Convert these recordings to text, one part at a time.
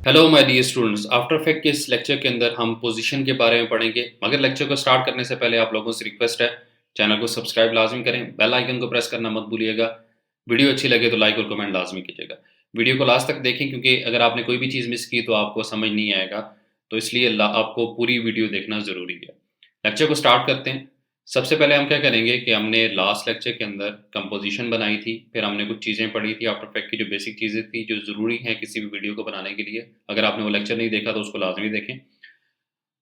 Hello my dear students, after effect के इस lecture के अंदर हम पोजीशन के बारे में पढ़ेंगे। मगर लेक्चर को स्टार्ट करने से पहले आप लोगों से रिक्वेस्ट है, चैनल को सब्सक्राइब लाजमी करें, बेल आइकन को प्रेस करना मत भूलिएगा। वीडियो अच्छी लगे तो लाइक और कमेंट लाजमी कीजिएगा। वीडियो को लास्ट तक देखें क्योंकि अगर आपने कोई भी चीज़ मिस की तो आपको समझ नहीं आएगा, तो इसलिए आपको पूरी वीडियो देखना ज़रूरी है। लेक्चर को स्टार्ट करते हैं। सबसे पहले हम क्या करेंगे कि हमने लास्ट लेक्चर के अंदर कंपोजिशन बनाई थी, फिर हमने कुछ चीज़ें पढ़ी थी आफ्टर इफेक्ट की, जो बेसिक चीज़ें थी जो ज़रूरी हैं किसी भी वीडियो को बनाने के लिए। अगर आपने वो लेक्चर नहीं देखा तो उसको लाजमी देखें।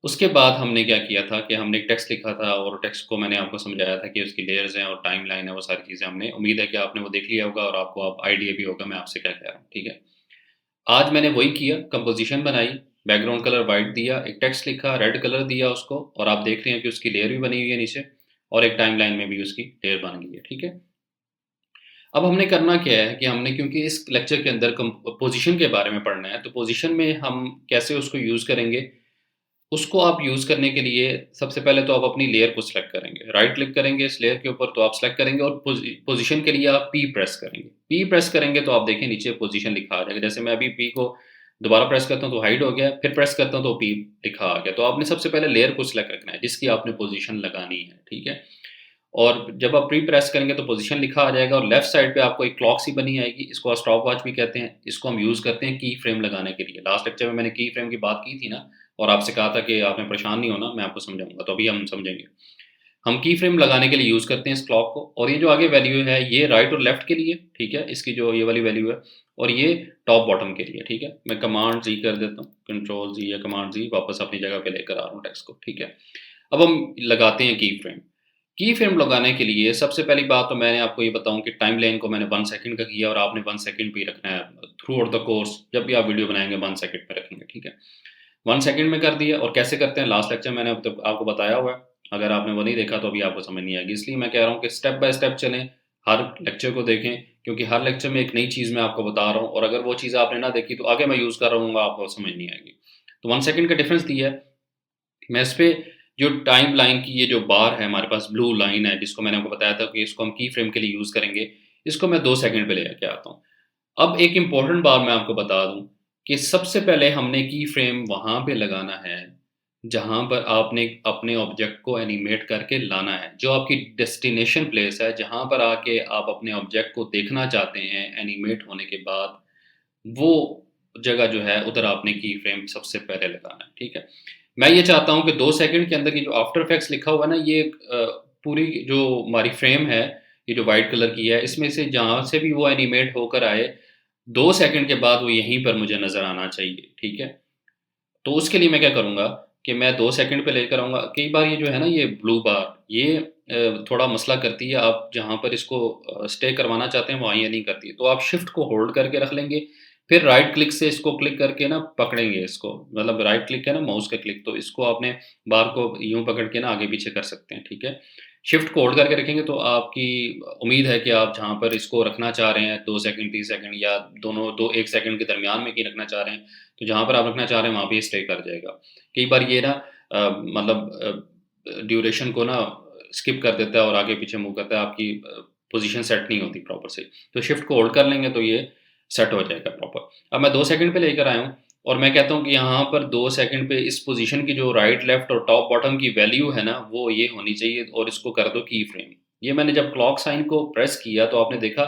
उसके बाद हमने क्या किया था कि हमने एक टेक्स्ट लिखा था और टेक्स्ट को मैंने आपको समझाया था कि उसकी लेयर्स हैं और टाइम लाइन है, वो सारी चीज़ें हमने, उम्मीद है कि आपने वो देख लिया होगा और आपको अब आइडिया भी होगा मैं आपसे क्या कह रहा हूँ। ठीक है, आज मैंने वही किया, कंपोजिशन बनाई, बैकग्राउंड कलर वाइट दिया, एक टेक्स्ट लिखा, रेड कलर दिया उसको, और आप देख रहे हैं कि उसकी लेयर भी बनी हुई है नीचे और एक टाइम लाइन में भी उसकी लेयर बन गई है। ठीक है, अब हमने करना क्या है कि हमने, क्योंकि इस लेक्चर के अंदर पोजीशन के बारे में पढ़ना है, तो पोजीशन में हम कैसे उसको यूज़ करेंगे, उसको आप यूज़ करने के लिए सबसे पहले तो आप अपनी लेयर को सिलेक्ट करेंगे, राइट क्लिक करेंगे इस लेयर के ऊपर, तो आप सिलेक्ट करेंगे और पोजीशन के लिए आप पी प्रेस करेंगे। पी प्रेस करेंगे तो आप देखें नीचे पोजीशन लिखा आ जाएगा। जैसे मैं अभी पी को दोबारा प्रेस करता हूँ तो हाइड हो गया, फिर प्रेस करता हूँ तो पी लिखा आ गया। तो आपने सबसे पहले लेयर को सिलेक्ट रखना है जिसकी आपने पोजीशन लगानी है। ठीक है, और जब आप प्री प्रेस करेंगे तो पोजीशन लिखा आ जाएगा और लेफ्ट साइड पे आपको एक क्लॉक सी बनी आएगी। इसको स्टॉप वॉच भी कहते हैं। इसको हम यूज़ करते हैं की फ्रेम लगाने के लिए। लास्ट लेक्चर में मैंने की फ्रेम की बात की थी ना, और आपसे कहा था कि आपने परेशान नहीं होना, मैं आपको समझाऊँगा, तो अभी हम समझेंगे। हम की फ्रेम लगाने के लिए यूज़ करते हैं इस क्लॉक को, और ये जो आगे वैल्यू है ये राइट और लेफ्ट के लिए, ठीक है, इसकी जो ये वाली वैल्यू है, और ये टॉप बॉटम के लिए। ठीक है, मैं कमांड जी कर देता हूँ, कंट्रोल जी या कमांड जी, वापस अपनी जगह पे लेकर आ रहा हूँ टेक्स्ट को। ठीक है, अब हम लगाते हैं की फ्रेम। की फ्रेम लगाने के लिए सबसे पहली बात तो मैंने आपको ये बताऊँ कि टाइम लाइन को मैंने 1 सेकंड का किया और आपने 1 सेकंड पे ही रखना है थ्रू आउट द कोर्स। जब भी आप वीडियो बनाएँगे 1 सेकंड में रखेंगे। ठीक है, 1 सेकंड में कर दिया। और कैसे करते हैं लास्ट लेक्चर मैंने अब तक आपको बताया हुआ है। अगर आपने वो नहीं देखा तो अभी आपको समझ नहीं आएगी। इसलिए मैं कह रहा हूँ कि स्टेप बाय स्टेप चलें, हर लेक्चर को देखें, क्योंकि हर लेक्चर में एक नई चीज़ मैं आपको बता रहा हूँ और अगर वो चीज़ आपने ना देखी तो आगे मैं यूज़ कर रहा हूँ आपको समझ नहीं आएगी। तो 1 सेकंड का डिफरेंस दिया है। मैं इस पे जो टाइम लाइन की ये जो बार है हमारे पास, ब्लू लाइन है, जिसको मैंने आपको बताया था कि इसको हम की फ्रेम के लिए यूज़ करेंगे, इसको मैं 2 सेकंड पे ले आके आता हूँ। अब एक इम्पोर्टेंट बात मैं आपको बता दूँ कि सबसे पहले हमने की फ्रेम वहाँ पे लगाना है, जहाँ पर आपने अपने ऑब्जेक्ट को एनिमेट करके लाना है। जो आपकी डेस्टिनेशन प्लेस है, जहाँ पर आके आप अपने ऑब्जेक्ट को देखना चाहते हैं एनिमेट होने के बाद, वो जगह जो है उधर आपने की फ्रेम सबसे पहले लगाना है। ठीक है, मैं ये चाहता हूँ कि 2 सेकंड के अंदर ये जो आफ्टर इफेक्ट्स लिखा हुआ है ना, ये पूरी जो हमारी फ्रेम है, ये जो व्हाइट कलर की है, इसमें से जहाँ से भी वो एनिमेट होकर आए, 2 सेकंड के बाद वो यहीं पर मुझे नज़र आना चाहिए। ठीक है, तो उसके लिए मैं क्या करूँगा कि मैं 2 सेकंड पे लेकर आऊँगा। कई बार ये जो है ना, ये ब्लू बार, ये थोड़ा मसला करती है। आप जहाँ पर इसको स्टे करवाना चाहते हैं वहाँ ये नहीं करती। तो आप शिफ्ट को होल्ड करके रख लेंगे, फिर राइट क्लिक से इसको क्लिक करके ना पकड़ेंगे इसको, मतलब राइट क्लिक है ना माउस का क्लिक, तो इसको आपने बार को यूँ पकड़ के ना आगे-पीछे कर सकते हैं। ठीक है, शिफ्ट को होल्ड करके रखेंगे तो आपकी उम्मीद है कि आप जहाँ पर इसको रखना चाह रहे हैं 2 सेकंड, 3 सेकंड या दोनों 1 सेकंड के दरमियान में कहीं रखना चाह रहे हैं, तो जहाँ पर आप रखना चाह रहे हैं वहाँ पे स्टे कर जाएगा। कई बार ये ना मतलब ड्यूरेशन को ना स्किप कर देता है और आगे पीछे मूव करता है, आपकी पोजीशन सेट नहीं होती प्रॉपर से। तो शिफ्ट को होल्ड कर लेंगे तो ये सेट हो जाएगा प्रॉपर। अब मैं 2 सेकंड पे लेकर आया हूँ और मैं कहता हूँ कि यहाँ पर 2 सेकंड पे इस पोजीशन की जो राइट, लेफ्ट और टॉप बॉटम की वैल्यू है ना, वो ये होनी चाहिए और इसको कर दो की फ्रेम। ये मैंने जब क्लॉक साइन को प्रेस किया तो आपने देखा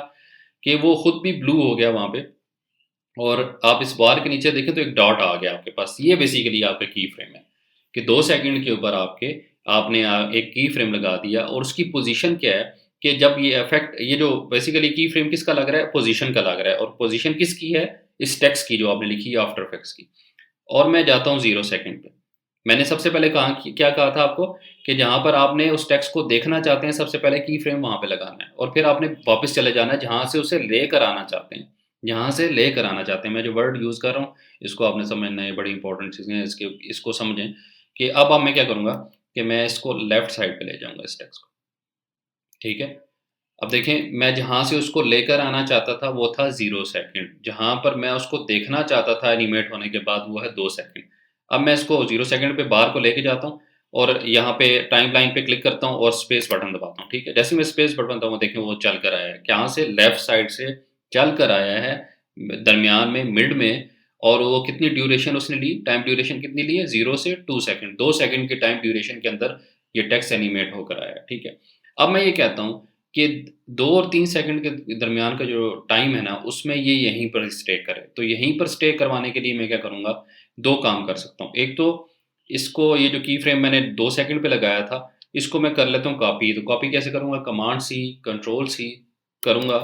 कि वो खुद भी ब्लू हो गया वहाँ पे, और आप इस बार के नीचे देखें तो एक डॉट आ गया आपके पास। ये बेसिकली आपका की फ्रेम है कि 2 सेकंड के ऊपर आपने एक की फ्रेम लगा दिया। और उसकी पोजीशन क्या है कि जब ये इफेक्ट, ये जो बेसिकली की फ्रेम किसका लग रहा है, पोजीशन का लग रहा है, और पोजीशन किसकी है, इस टेक्स्ट की जो आपने लिखी है आफ्टर इफेक्ट्स की। और मैं जाता हूँ 0 सेकंड पे। मैंने सबसे पहले कहा कि क्या कहा था आपको कि जहाँ पर आपने उस टेक्स्ट को देखना चाहते हैं सबसे पहले की फ्रेम वहाँ पे लगाना है और फिर आपने वापस चले जाना है जहाँ से उसे लेकर आना चाहते हैं। जहाँ से लेकर आना चाहते हैं, मैं जो वर्ड यूज़ कर रहा हूँ इसको आपने समझना है, बड़ी इंपॉर्टेंट चीज़ें हैं इसके, इसको समझें कि अब मैं क्या करूँगा कि मैं इसको लेफ्ट साइड पे ले जाऊँगा इस टेक्स्ट को। ठीक है, अब देखें मैं जहाँ से उसको लेकर आना चाहता था वो था 0 सेकंड, जहाँ पर मैं उसको देखना चाहता था एनिमेट होने के बाद वो है 2 सेकंड। अब मैं इसको 0 सेकंड पे बार को लेके जाता हूँ और यहाँ पे टाइम लाइन पे क्लिक करता हूँ और स्पेस बटन दबाता हूँ। ठीक है, जैसे ही मैं स्पेस बटन दबाता हूँ देखें वो चल कर आया है। कहाँ से, लेफ्ट साइड से चल कर आया है, दरमियान में, मिड में, और वो कितनी ड्यूरेशन उसने ली, टाइम ड्यूरेशन कितनी ली है, 0 से 2 सेकंड, 2 सेकंड के टाइम ड्यूरेशन के अंदर ये टेक्स्ट एनिमेट होकर आया, ठीक है। अब मैं ये कहता हूँ कि 2 और 3 सेकंड के दरमियान का जो टाइम है ना, उसमें ये यहीं पर स्टे करे। तो यहीं पर स्टे करवाने के लिए मैं क्या करूँगा, 2 काम कर सकता हूँ। एक तो इसको, ये जो की फ्रेम मैंने 2 सेकंड पे लगाया था, इसको मैं कर लेता हूँ कॉपी। तो कॉपी कैसे करूँगा, कमांड सी, कंट्रोल सी करूँगा,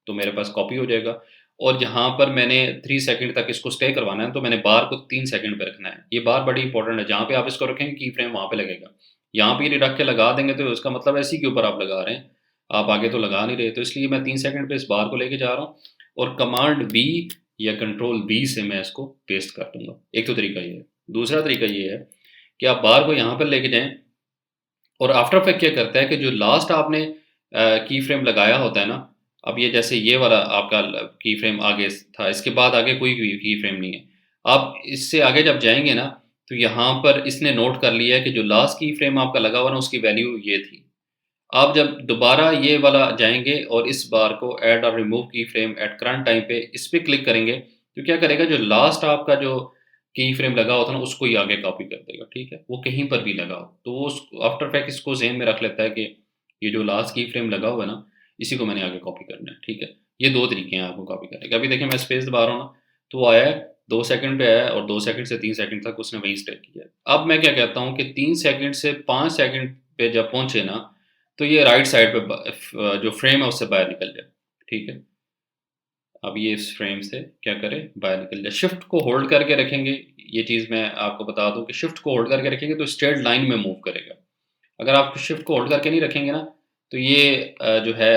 तो मेरे पास कॉपी हो जाएगा। और जहाँ पर मैंने 3 सेकंड तक इसको स्टे करवाना है, तो मैंने बार को 3 सेकंड पे रखना है। ये बार बड़ी इंपॉर्टेंट है, जहाँ पे आप इसको रखेंगे की फ्रेम वहाँ पे लगेगा। यहाँ पे ये रख के लगा देंगे तो उसका मतलब है इसी के ऊपर आप लगा रहे हैं, आप आगे तो लगा नहीं रहे। तो इसलिए मैं 3 सेकंड पे इस बार को लेके जा रहा हूँ और कमांड वी या कंट्रोल वी से मैं इसको पेस्ट कर दूँगा। एक तो तरीका ये है। दूसरा तरीका ये है कि आप बार को यहाँ पर लेके जाएँ और आफ्टर इफेक्ट क्या करता है कि जो लास्ट आपने की फ्रेम लगाया होता है ना, अब ये जैसे ये वाला आपका की फ्रेम आगे था, इसके बाद आगे कोई भी की फ्रेम नहीं है। आप इससे आगे जब जाएँगे ना, तो यहाँ पर इसने नोट कर लिया है कि जो लास्ट की फ्रेम आपका लगा हुआ ना, उसकी वैल्यू ये थी। आप जब दोबारा ये वाला जाएँगे और इस बार को ऐड और रिमूव की फ्रेम एट करंट टाइम पे इस पे क्लिक करेंगे, तो क्या करेगा, जो लास्ट आपका जो की फ्रेम लगा होता है ना, उसको ही आगे कॉपी कर देगा, ठीक है? वो कहीं पर भी लगा हो। तो वो उस आफ्टर इफेक्ट इसको ज़हन में रख लेता है कि ये जो लास्ट की फ्रेम लगा हुआ है ना, इसी को मैंने आगे कॉपी करना है, ठीक है? ये 2 तरीके हैं आपको कॉपी करने के। अभी देखिए मैं स्पेस दबा रहा हूँ ना, तो वो आया है, 2 सेकंड पे आया है और 2 सेकंड से 3 सेकंड तक उसने वहीं स्टे किया है। अब मैं क्या कहता हूँ कि 3 सेकंड से 5 सेकंड पे जब पहुँचे ना, तो ये राइट साइड पे जो फ्रेम है उससे बाहर निकल जाए, ठीक है? अब ये इस फ्रेम से क्या करें, बाहर निकल जाए। शिफ्ट को होल्ड करके रखेंगे, ये चीज़ मैं आपको बता दूँ कि शिफ्ट को होल्ड करके रखेंगे तो स्ट्रेट लाइन में मूव करेगा। अगर आप शिफ्ट को होल्ड करके नहीं रखेंगे ना, तो ये जो है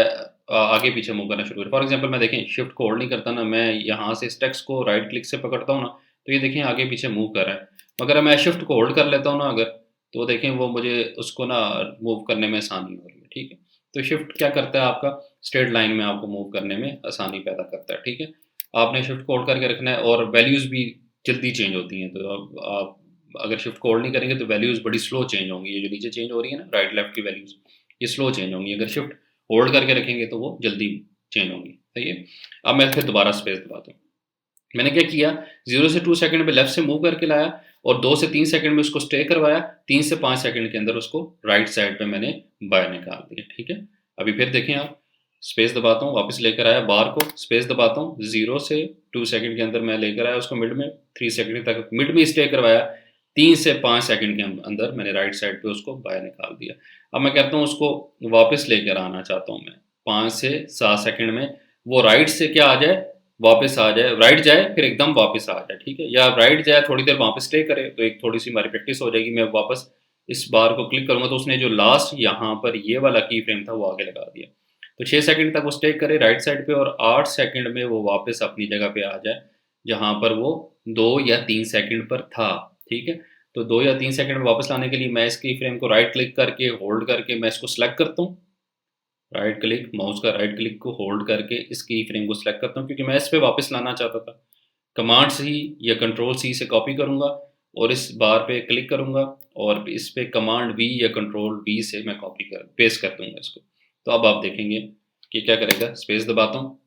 आगे पीछे मूव करना शुरू करें। फॉर एग्ज़ाम्पल मैं देखें शिफ्ट को होल्ड नहीं करता ना, मैं यहाँ से इस टेक्स्ट को राइट क्लिक से पकड़ता हूँ ना, तो ये देखें आगे पीछे मूव कर रहा है। मगर मैं शिफ्ट को होल्ड कर लेता हूँ ना अगर, तो देखें वो मुझे उसको ना मूव करने में आसानी हो रही है, ठीक है? तो शिफ्ट क्या करता है आपका, स्ट्रेट लाइन में आपको मूव करने में आसानी पैदा करता है, ठीक है? आपने शिफ्ट को होल्ड करके रखना है और वैल्यूज़ भी जल्दी चेंज होती हैं, तो अब आप अगर शिफ्ट को होल्ड नहीं करेंगे तो वैल्यूज़ बड़ी स्लो चेंज होंगी। ये जो नीचे चेंज हो रही है ना राइट लेफ्ट की वैल्यूज़, ये स्लो चेंज होंगी। अगर शिफ्ट होल्ड करके रखेंगे तो वो जल्दी चेंज होंगी, सही है? अब मैं फिर दोबारा स्पेस दबाता हूँ। मैंने क्या किया, 0 से 2 सेकंड में लेफ्ट से मूव करके लाया और 2 से 3 सेकंड में उसको स्टे करवाया, 3 से 5 सेकंड के अंदर उसको राइट साइड पे मैंने बाहर निकाल दिया, ठीक है? अभी फिर देखें आप, स्पेस दबाता हूँ, वापस लेकर आया बार को, स्पेस दबाता हूँ, 0 से 2 सेकंड के अंदर मैं लेकर आया उसको मिड में, 3 सेकंड तक मिड में स्टे करवाया, 3 से 5 सेकंड के अंदर मैंने राइट साइड पे उसको बाहर निकाल दिया। अब मैं कहता हूँ उसको वापस लेकर आना चाहता हूँ मैं, 5 से 7 सेकंड में वो राइट से क्या आ जाए, वापस आ जाए, राइट जाए फिर एकदम वापस आ जाए, ठीक है? या राइट जाए थोड़ी देर वहाँ पे स्टे करे, तो एक थोड़ी-सी हमारी प्रैक्टिस हो जाएगी। मैं वापस इस बार को क्लिक करूँगा तो उसने जो लास्ट यहाँ पर ये वाला की फ्रेम था वो आगे लगा दिया। तो 6 सेकंड तक वो स्टे करे राइट साइड पे और 8 सेकंड में वो वापस अपनी जगह पे आ जाए, जहाँ पर वो 2 या 3 सेकंड पर था, ठीक है? तो 2 या 3 सेकंड में वापस लाने के लिए मैं इस की फ्रेम को राइट क्लिक करके होल्ड करके मैं इसको सेलेक्ट करता हूँ। राइट क्लिक, माउस का राइट क्लिक को होल्ड करके इस की फ्रेम को सेलेक्ट करता हूँ क्योंकि मैं इस पे वापस लाना चाहता था। कमांड सी या कंट्रोल सी से कॉपी करूँगा और इस बार पे क्लिक करूँगा और इस पे कमांड वी या कंट्रोल वी से मैं कॉपी कर पेस्ट कर दूँगा इसको। तो अब आप देखेंगे कि क्या करेगा, स्पेस दबाता हूँ,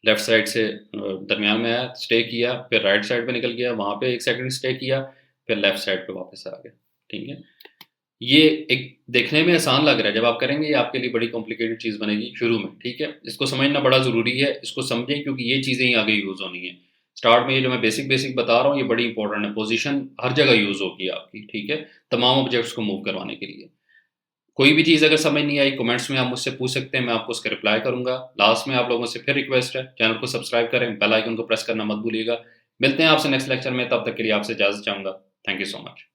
लेफ्ट साइड से दरमियान में आया, स्टे किया, फिर राइट साइड पे निकल गया, वहाँ पे 1 सेकंड स्टे किया, फिर लेफ्ट साइड पे वापस आ गया, ठीक है? ये एक देखने में आसान लग रहा है, जब आप करेंगे ये आपके लिए बड़ी कॉम्प्लिकेटेड चीज़ बनेगी शुरू में, ठीक है? इसको समझना बड़ा ज़रूरी है, इसको समझें क्योंकि ये चीज़ें ही आगे यूज़ होनी है। स्टार्ट में ये जो मैं बेसिक बता रहा हूँ, ये बड़ी इंपॉर्टेंट है, पोज़ीशन हर जगह यूज़ होगी आपकी, ठीक है? तमाम ऑब्जेक्ट्स को मूव करवाने के लिए। कोई भी चीज़ अगर समझ नहीं आई, कमेंट्स में आप मुझसे पूछ सकते हैं, मैं आपको उसका रिप्लाई करूँगा। लास्ट में आप लोगों से फिर रिक्वेस्ट है, चैनल को सब्सक्राइब करें, बेल आइकन को प्रेस करना मत भूलिएगा। मिलते हैं आपसे नेक्स्ट लेक्चर में, तब तक के लिए आपसे इजाज़त चाहूँगा। Thank you so much.